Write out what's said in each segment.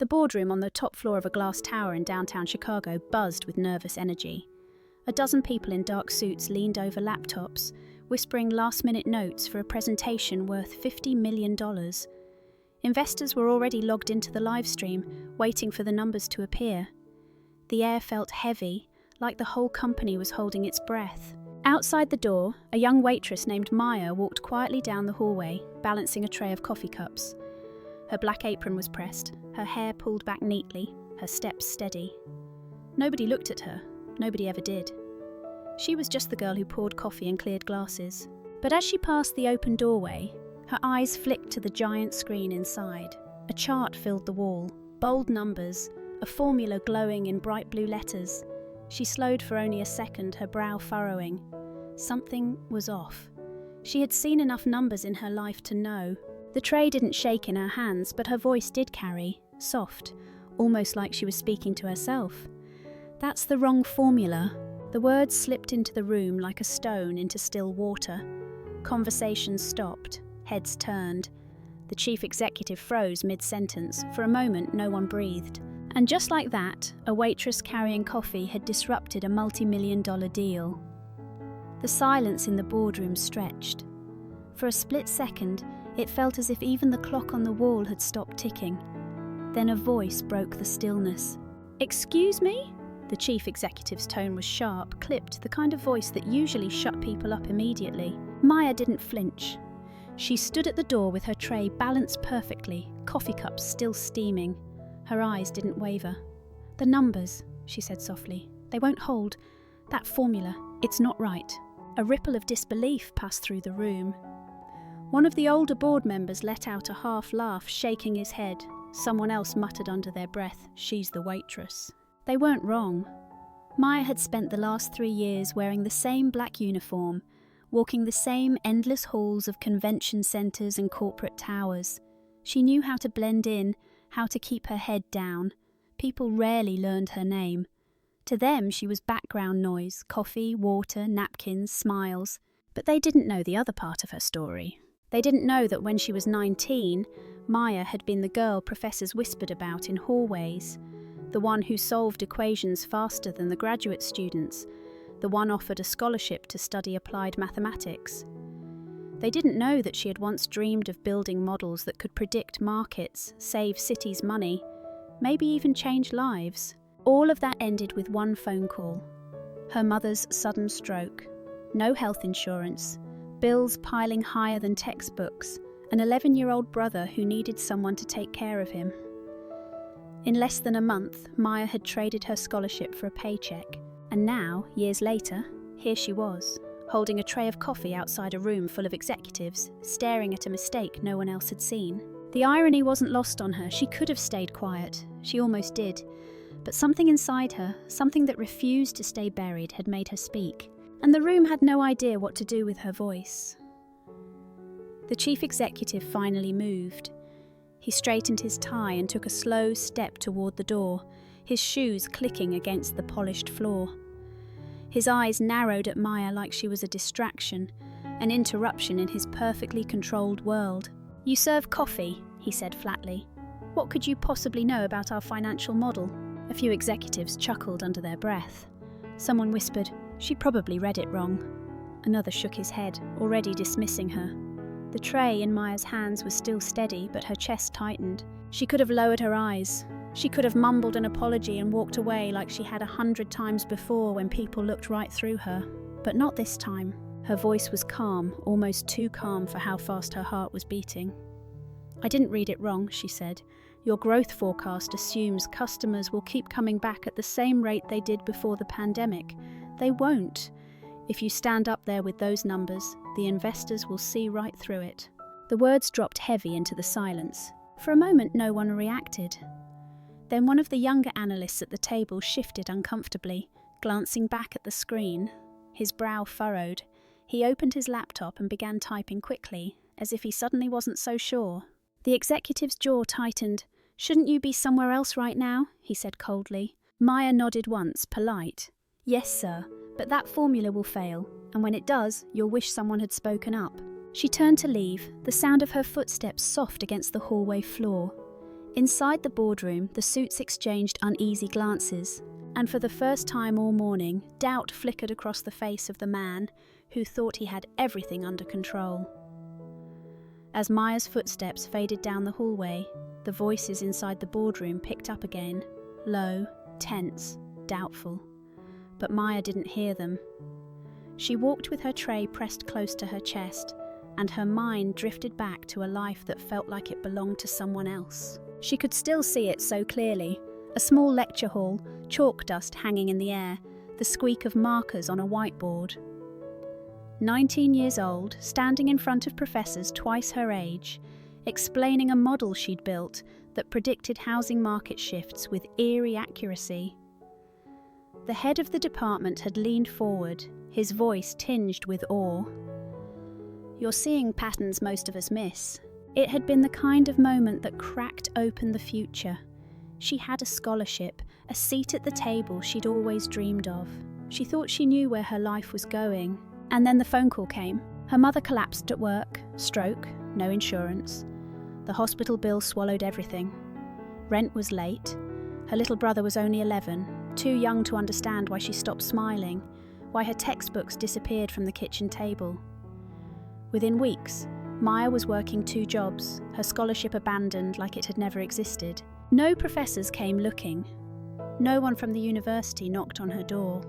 The boardroom on the top floor of a glass tower in downtown Chicago buzzed with nervous energy. A dozen people in dark suits leaned over laptops, whispering last-minute notes for a presentation worth $50 million. Investors were already logged into the live stream, waiting for the numbers to appear. The air felt heavy, like the whole company was holding its breath. Outside the door, a young waitress named Maya walked quietly down the hallway, balancing a tray of coffee cups. Her black apron was pressed, her hair pulled back neatly, her steps steady. Nobody looked at her. Nobody ever did. She was just the girl who poured coffee and cleared glasses. But as she passed the open doorway, her eyes flicked to the giant screen inside. A chart filled the wall, bold numbers, a formula glowing in bright blue letters. She slowed for only a second, her brow furrowing. Something was off. She had seen enough numbers in her life to know. The tray didn't shake in her hands, but her voice did carry, soft, almost like she was speaking to herself. That's the wrong formula. The words slipped into the room like a stone into still water. Conversations stopped, heads turned. The chief executive froze mid-sentence. For a moment, no one breathed. And just like that, a waitress carrying coffee had disrupted a multi-million-dollar deal. The silence in the boardroom stretched. For a split second, it felt as if even the clock on the wall had stopped ticking. Then a voice broke the stillness. "Excuse me?" The chief executive's tone was sharp, clipped, the kind of voice that usually shut people up immediately. Maya didn't flinch. She stood at the door with her tray balanced perfectly, coffee cups still steaming. Her eyes didn't waver. "The numbers," she said softly. "They won't hold. That formula, it's not right." A ripple of disbelief passed through the room. One of the older board members let out a half laugh, shaking his head. Someone else muttered under their breath, "She's the waitress." They weren't wrong. Maya had spent the last 3 years wearing the same black uniform, walking the same endless halls of convention centres and corporate towers. She knew how to blend in, how to keep her head down. People rarely learned her name. To them, she was background noise, coffee, water, napkins, smiles. But they didn't know the other part of her story. They didn't know that when she was 19, Maya had been the girl professors whispered about in hallways, the one who solved equations faster than the graduate students, the one offered a scholarship to study applied mathematics. They didn't know that she had once dreamed of building models that could predict markets, save cities money, maybe even change lives. All of that ended with one phone call. Her mother's sudden stroke. No health insurance, bills piling higher than textbooks, an 11-year-old brother who needed someone to take care of him. In less than a month, Maya had traded her scholarship for a paycheck. And now, years later, here she was, holding a tray of coffee outside a room full of executives, staring at a mistake no one else had seen. The irony wasn't lost on her. She could have stayed quiet. She almost did. But something inside her, something that refused to stay buried, had made her speak. And the room had no idea what to do with her voice. The chief executive finally moved. He straightened his tie and took a slow step toward the door, his shoes clicking against the polished floor. His eyes narrowed at Maya like she was a distraction, an interruption in his perfectly controlled world. "You serve coffee," he said flatly. "What could you possibly know about our financial model?" A few executives chuckled under their breath. Someone whispered, "She probably read it wrong." Another shook his head, already dismissing her. The tray in Maya's hands was still steady, but her chest tightened. She could have lowered her eyes. She could have mumbled an apology and walked away like she had 100 times before when people looked right through her. But not this time. Her voice was calm, almost too calm for how fast her heart was beating. "I didn't read it wrong," she said. "Your growth forecast assumes customers will keep coming back at the same rate they did before the pandemic. They won't. If you stand up there with those numbers, the investors will see right through it." The words dropped heavy into the silence. For a moment, no one reacted. Then one of the younger analysts at the table shifted uncomfortably, glancing back at the screen. His brow furrowed. He opened his laptop and began typing quickly, as if he suddenly wasn't so sure. The executive's jaw tightened. "Shouldn't you be somewhere else right now?" he said coldly. Maya nodded once, polite. "Yes, sir, but that formula will fail, and when it does, you'll wish someone had spoken up." She turned to leave, the sound of her footsteps soft against the hallway floor. Inside the boardroom, the suits exchanged uneasy glances, and for the first time all morning, doubt flickered across the face of the man who thought he had everything under control. As Maya's footsteps faded down the hallway, the voices inside the boardroom picked up again, low, tense, doubtful. But Maya didn't hear them. She walked with her tray pressed close to her chest, and her mind drifted back to a life that felt like it belonged to someone else. She could still see it so clearly. A small lecture hall, chalk dust hanging in the air, the squeak of markers on a whiteboard. 19 years old, standing in front of professors twice her age, explaining a model she'd built that predicted housing market shifts with eerie accuracy. The head of the department had leaned forward, his voice tinged with awe. "You're seeing patterns most of us miss." It had been the kind of moment that cracked open the future. She had a scholarship, a seat at the table she'd always dreamed of. She thought she knew where her life was going. And then the phone call came. Her mother collapsed at work, stroke, no insurance. The hospital bill swallowed everything. Rent was late. Her little brother was only 11, too young to understand why she stopped smiling, why her textbooks disappeared from the kitchen table. Within weeks, Maya was working 2 jobs, her scholarship abandoned like it had never existed. No professors came looking. No one from the university knocked on her door.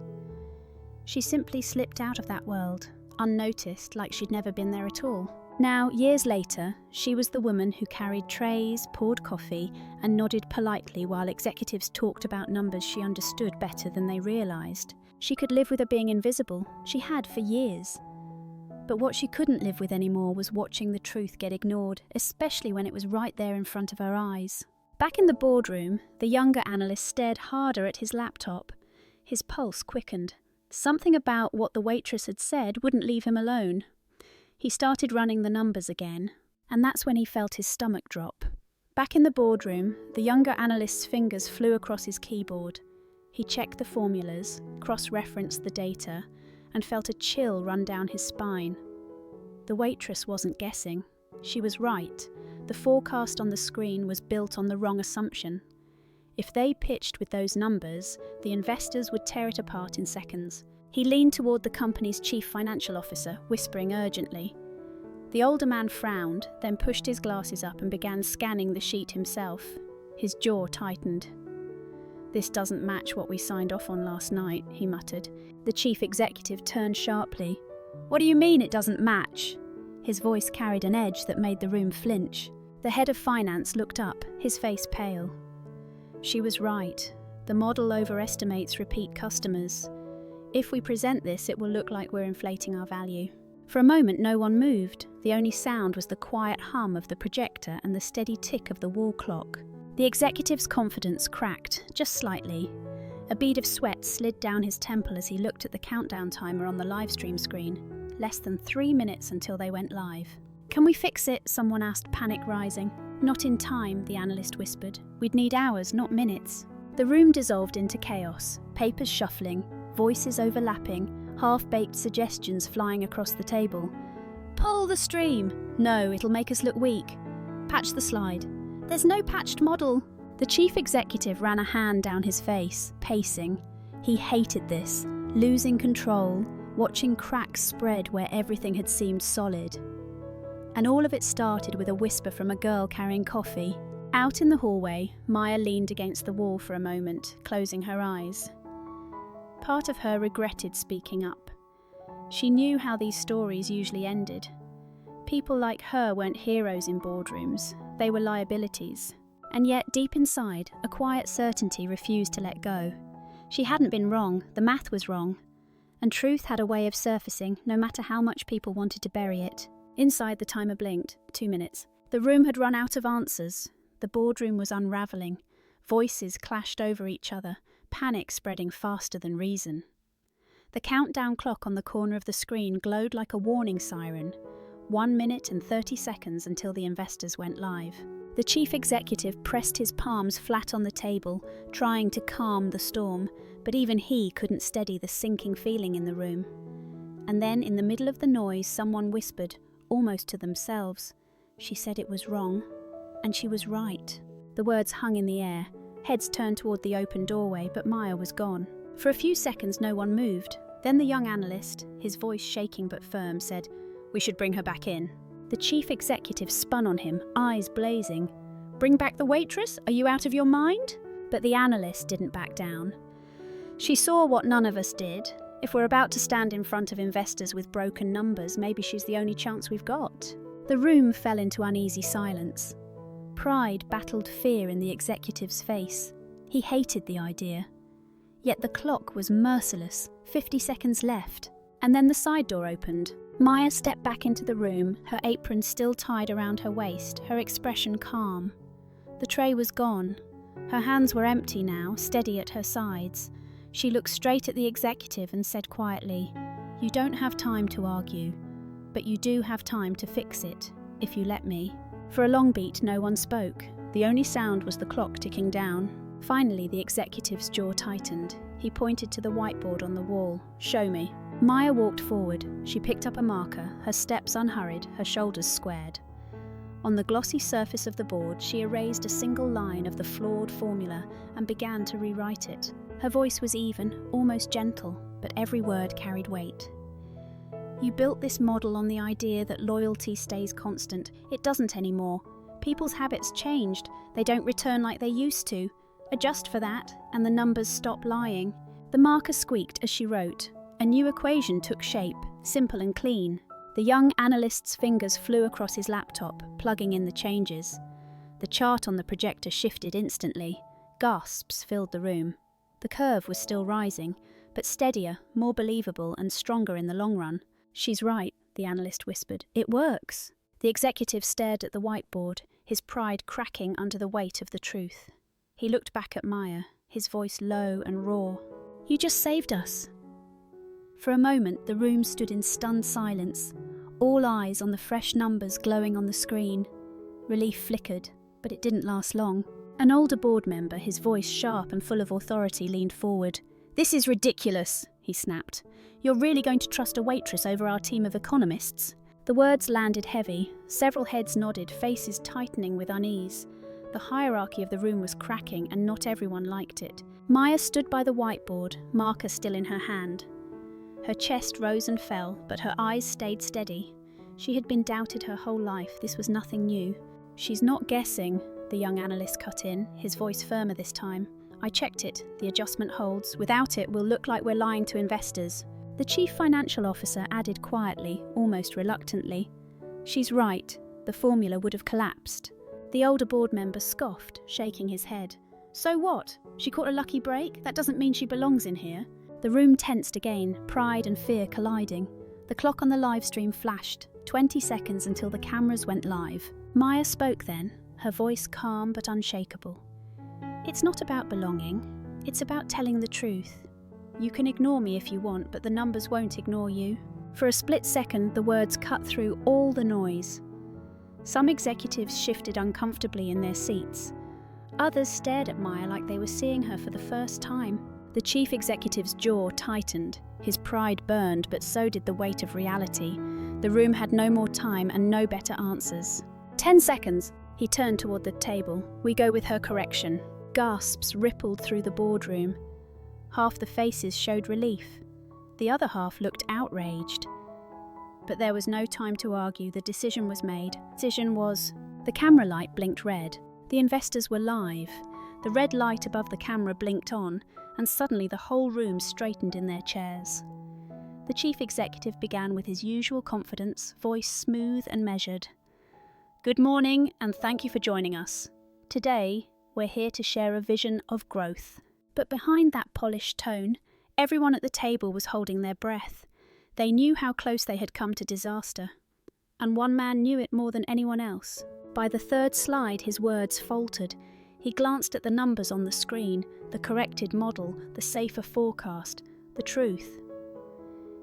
She simply slipped out of that world, unnoticed, like she'd never been there at all. Now, years later, she was the woman who carried trays, poured coffee, and nodded politely while executives talked about numbers she understood better than they realised. She could live with her being invisible. She had for years. But what she couldn't live with anymore was watching the truth get ignored, especially when it was right there in front of her eyes. Back in the boardroom, the younger analyst stared harder at his laptop. His pulse quickened. Something about what the waitress had said wouldn't leave him alone. He started running the numbers again, and that's when he felt his stomach drop. Back in the boardroom, the younger analyst's fingers flew across his keyboard. He checked the formulas, cross-referenced the data, and felt a chill run down his spine. The waitress wasn't guessing. She was right. The forecast on the screen was built on the wrong assumption. If they pitched with those numbers, the investors would tear it apart in seconds. He leaned toward the company's chief financial officer, whispering urgently. The older man frowned, then pushed his glasses up and began scanning the sheet himself. His jaw tightened. "This doesn't match what we signed off on last night," he muttered. The chief executive turned sharply. "What do you mean it doesn't match?" His voice carried an edge that made the room flinch. The head of finance looked up, his face pale. She was right. The model overestimates repeat customers. If we present this, it will look like we're inflating our value. For a moment, no one moved. The only sound was the quiet hum of the projector and the steady tick of the wall clock. The executive's confidence cracked, just slightly. A bead of sweat slid down his temple as he looked at the countdown timer on the livestream screen. Less than 3 minutes until they went live. "Can we fix it?" someone asked, panic rising. "Not in time," the analyst whispered. "We'd need hours, not minutes." The room dissolved into chaos, papers shuffling, voices overlapping, half-baked suggestions flying across the table. "Pull the stream!" "No, it'll make us look weak." "Patch the slide." "There's no patched model." The chief executive ran a hand down his face, pacing. He hated this, losing control, watching cracks spread where everything had seemed solid. And all of it started with a whisper from a girl carrying coffee. Out in the hallway, Maya leaned against the wall for a moment, closing her eyes. Part of her regretted speaking up. She knew how these stories usually ended. People like her weren't heroes in boardrooms, they were liabilities. And yet, deep inside, a quiet certainty refused to let go. She hadn't been wrong, the math was wrong. And truth had a way of surfacing, no matter how much people wanted to bury it. Inside, the timer blinked. 2 minutes. The room had run out of answers. The boardroom was unravelling. Voices clashed over each other, panic spreading faster than reason. The countdown clock on the corner of the screen glowed like a warning siren. 1 minute and 30 seconds until the investors went live. The chief executive pressed his palms flat on the table, trying to calm the storm, but even he couldn't steady the sinking feeling in the room. And then, in the middle of the noise, someone whispered, almost to themselves. She said it was wrong, and she was right. The words hung in the air. Heads turned toward the open doorway, but Maya was gone. For a few seconds, no one moved. Then the young analyst, his voice shaking but firm, said, "We should bring her back in." The chief executive spun on him, eyes blazing. "Bring back the waitress? Are you out of your mind?" But the analyst didn't back down. She saw what none of us did. If we're about to stand in front of investors with broken numbers, maybe she's the only chance we've got. The room fell into uneasy silence. Pride battled fear in the executive's face. He hated the idea. Yet the clock was merciless, 50 seconds left. And then the side door opened. Maya stepped back into the room, her apron still tied around her waist, her expression calm. The tray was gone. Her hands were empty now, steady at her sides. She looked straight at the executive and said quietly, "You don't have time to argue, but you do have time to fix it, if you let me." For a long beat, no one spoke. The only sound was the clock ticking down. Finally, the executive's jaw tightened. He pointed to the whiteboard on the wall. "Show me." Maya walked forward. She picked up a marker, her steps unhurried, her shoulders squared. On the glossy surface of the board, she erased a single line of the flawed formula and began to rewrite it. Her voice was even, almost gentle, but every word carried weight. "You built this model on the idea that loyalty stays constant. It doesn't anymore. People's habits changed. They don't return like they used to. Adjust for that, and the numbers stop lying." The marker squeaked as she wrote. A new equation took shape, simple and clean. The young analyst's fingers flew across his laptop, plugging in the changes. The chart on the projector shifted instantly. Gasps filled the room. The curve was still rising, but steadier, more believable and stronger in the long run. "She's right," the analyst whispered. "It works." The executive stared at the whiteboard, his pride cracking under the weight of the truth. He looked back at Maya, his voice low and raw. "You just saved us." For a moment, the room stood in stunned silence, all eyes on the fresh numbers glowing on the screen. Relief flickered, but it didn't last long. An older board member, his voice sharp and full of authority, leaned forward. "This is ridiculous," he snapped. "You're really going to trust a waitress over our team of economists?" The words landed heavy. Several heads nodded, faces tightening with unease. The hierarchy of the room was cracking, and not everyone liked it. Maya stood by the whiteboard, marker still in her hand. Her chest rose and fell, but her eyes stayed steady. She had been doubted her whole life. This was nothing new. "She's not guessing," the young analyst cut in, his voice firmer this time. "I checked it. The adjustment holds. Without it, we'll look like we're lying to investors." The chief financial officer added quietly, almost reluctantly, "She's right. The formula would have collapsed." The older board member scoffed, shaking his head. "So what? She caught a lucky break? That doesn't mean she belongs in here." The room tensed again, pride and fear colliding. The clock on the live stream flashed, 20 seconds until the cameras went live. Maya spoke then, her voice calm but unshakable. "It's not about belonging. It's about telling the truth. You can ignore me if you want, but the numbers won't ignore you." For a split second, the words cut through all the noise. Some executives shifted uncomfortably in their seats. Others stared at Maya like they were seeing her for the first time. The chief executive's jaw tightened. His pride burned, but so did the weight of reality. The room had no more time and no better answers. 10 seconds! He turned toward the table. "We go with her correction." Gasps rippled through the boardroom. Half the faces showed relief. The other half looked outraged. But there was no time to argue. The decision was made. The camera light blinked red. The investors were live. The red light above the camera blinked on, and suddenly the whole room straightened in their chairs. The chief executive began with his usual confidence, voice smooth and measured. "Good morning, and thank you for joining us. Today, we're here to share a vision of growth." But behind that polished tone, everyone at the table was holding their breath. They knew how close they had come to disaster. And one man knew it more than anyone else. By the third slide, his words faltered. He glanced at the numbers on the screen, the corrected model, the safer forecast, the truth.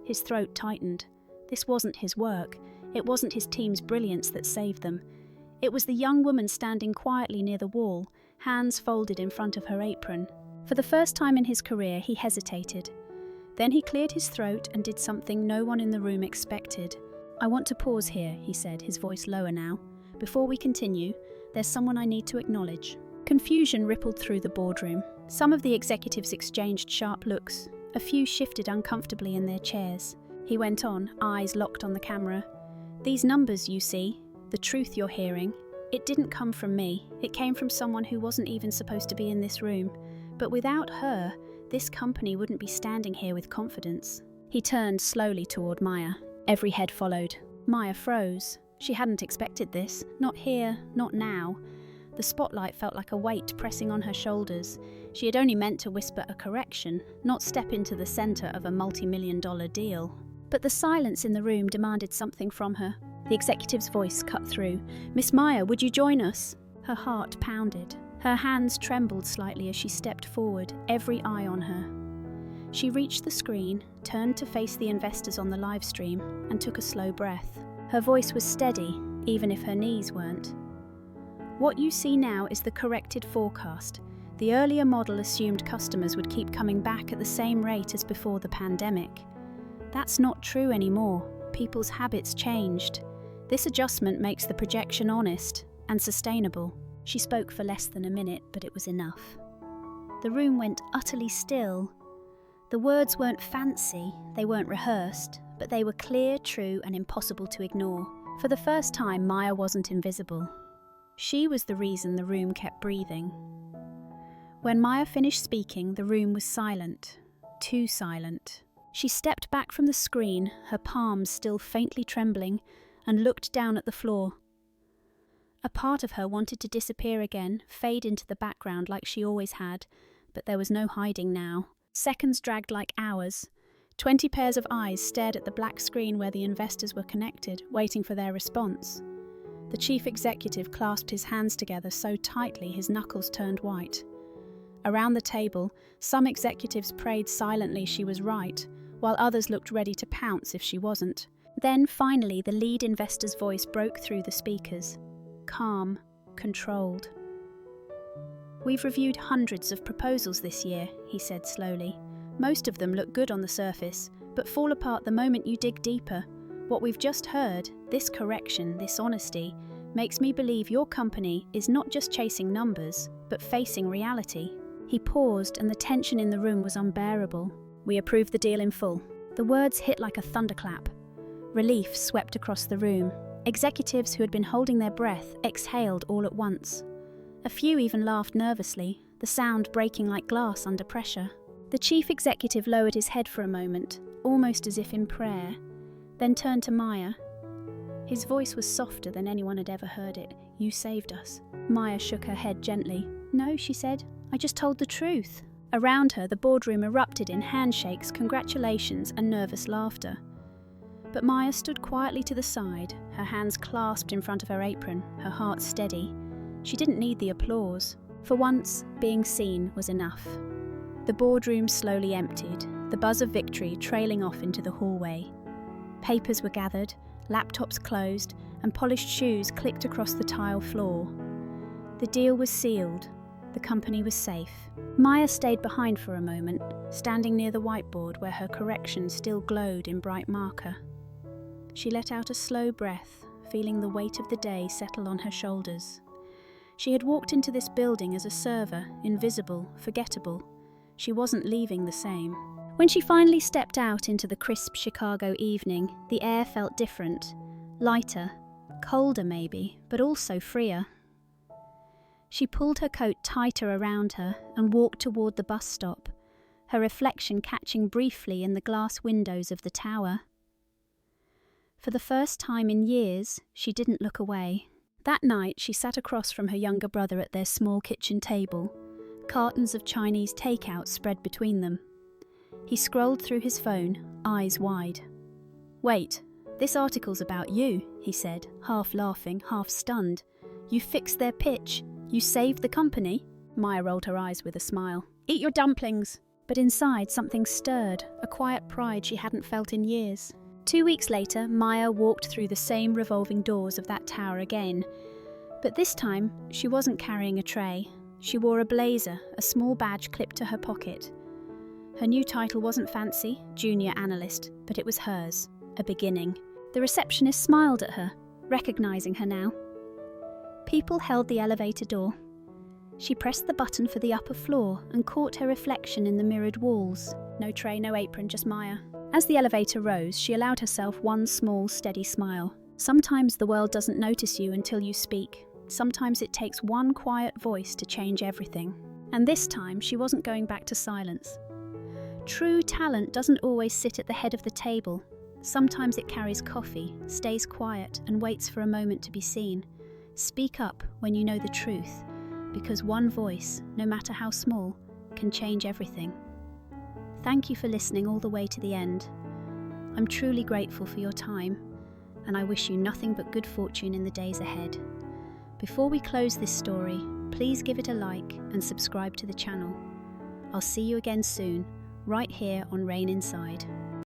His throat tightened. This wasn't his work. It wasn't his team's brilliance that saved them. It was the young woman standing quietly near the wall, hands folded in front of her apron. For the first time in his career, he hesitated. Then he cleared his throat and did something no one in the room expected. "I want to pause here," he said, his voice lower now. "Before we continue, there's someone I need to acknowledge." Confusion rippled through the boardroom. Some of the executives exchanged sharp looks. A few shifted uncomfortably in their chairs. He went on, eyes locked on the camera. "These numbers, you see, the truth you're hearing, it didn't come from me. It came from someone who wasn't even supposed to be in this room. But without her, this company wouldn't be standing here with confidence." He turned slowly toward Maya. Every head followed. Maya froze. She hadn't expected this. Not here, not now. The spotlight felt like a weight pressing on her shoulders. She had only meant to whisper a correction, not step into the center of a multi-million-dollar deal. But the silence in the room demanded something from her. The executive's voice cut through. "Miss Maya, would you join us?" Her heart pounded. Her hands trembled slightly as she stepped forward, every eye on her. She reached the screen, turned to face the investors on the live stream, and took a slow breath. Her voice was steady, even if her knees weren't. "What you see now is the corrected forecast. The earlier model assumed customers would keep coming back at the same rate as before the pandemic. That's not true anymore. People's habits changed. This adjustment makes the projection honest and sustainable." She spoke for less than a minute, but it was enough. The room went utterly still. The words weren't fancy, they weren't rehearsed, but they were clear, true, and impossible to ignore. For the first time, Maya wasn't invisible. She was the reason the room kept breathing. When Maya finished speaking, the room was silent. Too silent. She stepped back from the screen, her palms still faintly trembling, and looked down at the floor. A part of her wanted to disappear again, fade into the background like she always had, but there was no hiding now. Seconds dragged like hours. 20 pairs of eyes stared at the black screen where the investors were connected, waiting for their response. The chief executive clasped his hands together so tightly his knuckles turned white. Around the table, some executives prayed silently she was right, while others looked ready to pounce if she wasn't. Then, finally, the lead investor's voice broke through the speakers. Calm, controlled. "We've reviewed hundreds of proposals this year," he said slowly. "Most of them look good on the surface, but fall apart the moment you dig deeper. What we've just heard, this correction, this honesty, makes me believe your company is not just chasing numbers, but facing reality." He paused, and the tension in the room was unbearable. "We approve the deal in full." The words hit like a thunderclap. Relief swept across the room. Executives who had been holding their breath exhaled all at once. A few even laughed nervously, the sound breaking like glass under pressure. The chief executive lowered his head for a moment, almost as if in prayer, then turned to Maya. His voice was softer than anyone had ever heard it. "You saved us." Maya shook her head gently. "No," she said. "I just told the truth." Around her, the boardroom erupted in handshakes, congratulations, and nervous laughter. But Maya stood quietly to the side, her hands clasped in front of her apron, her heart steady. She didn't need the applause. For once, being seen was enough. The boardroom slowly emptied, the buzz of victory trailing off into the hallway. Papers were gathered, laptops closed, and polished shoes clicked across the tile floor. The deal was sealed. The company was safe. Maya stayed behind for a moment, standing near the whiteboard where her correction still glowed in bright marker. She let out a slow breath, feeling the weight of the day settle on her shoulders. She had walked into this building as a server, invisible, forgettable. She wasn't leaving the same. When she finally stepped out into the crisp Chicago evening, the air felt different. Lighter, colder maybe, but also freer. She pulled her coat tighter around her and walked toward the bus stop, her reflection catching briefly in the glass windows of the tower. For the first time in years, she didn't look away. That night, she sat across from her younger brother at their small kitchen table, cartons of Chinese takeout spread between them. He scrolled through his phone, eyes wide. "Wait, this article's about you," he said, half laughing, half stunned. "You fixed their pitch. You saved the company." Maya rolled her eyes with a smile. "Eat your dumplings." But inside, something stirred, a quiet pride she hadn't felt in years. 2 weeks later, Maya walked through the same revolving doors of that tower again. But this time, she wasn't carrying a tray. She wore a blazer, a small badge clipped to her pocket. Her new title wasn't fancy, junior analyst, but it was hers, a beginning. The receptionist smiled at her, recognizing her now. People held the elevator door. She pressed the button for the upper floor and caught her reflection in the mirrored walls. No tray, no apron, just Maya. As the elevator rose, she allowed herself one small, steady smile. Sometimes the world doesn't notice you until you speak. Sometimes it takes one quiet voice to change everything. And this time, she wasn't going back to silence. True talent doesn't always sit at the head of the table. Sometimes it carries coffee, stays quiet, and waits for a moment to be seen. Speak up when you know the truth, because one voice, no matter how small, can change everything. Thank you for listening all the way to the end. I'm truly grateful for your time, and I wish you nothing but good fortune in the days ahead. Before we close this story, please give it a like and subscribe to the channel. I'll see you again soon, right here on Rain Inside.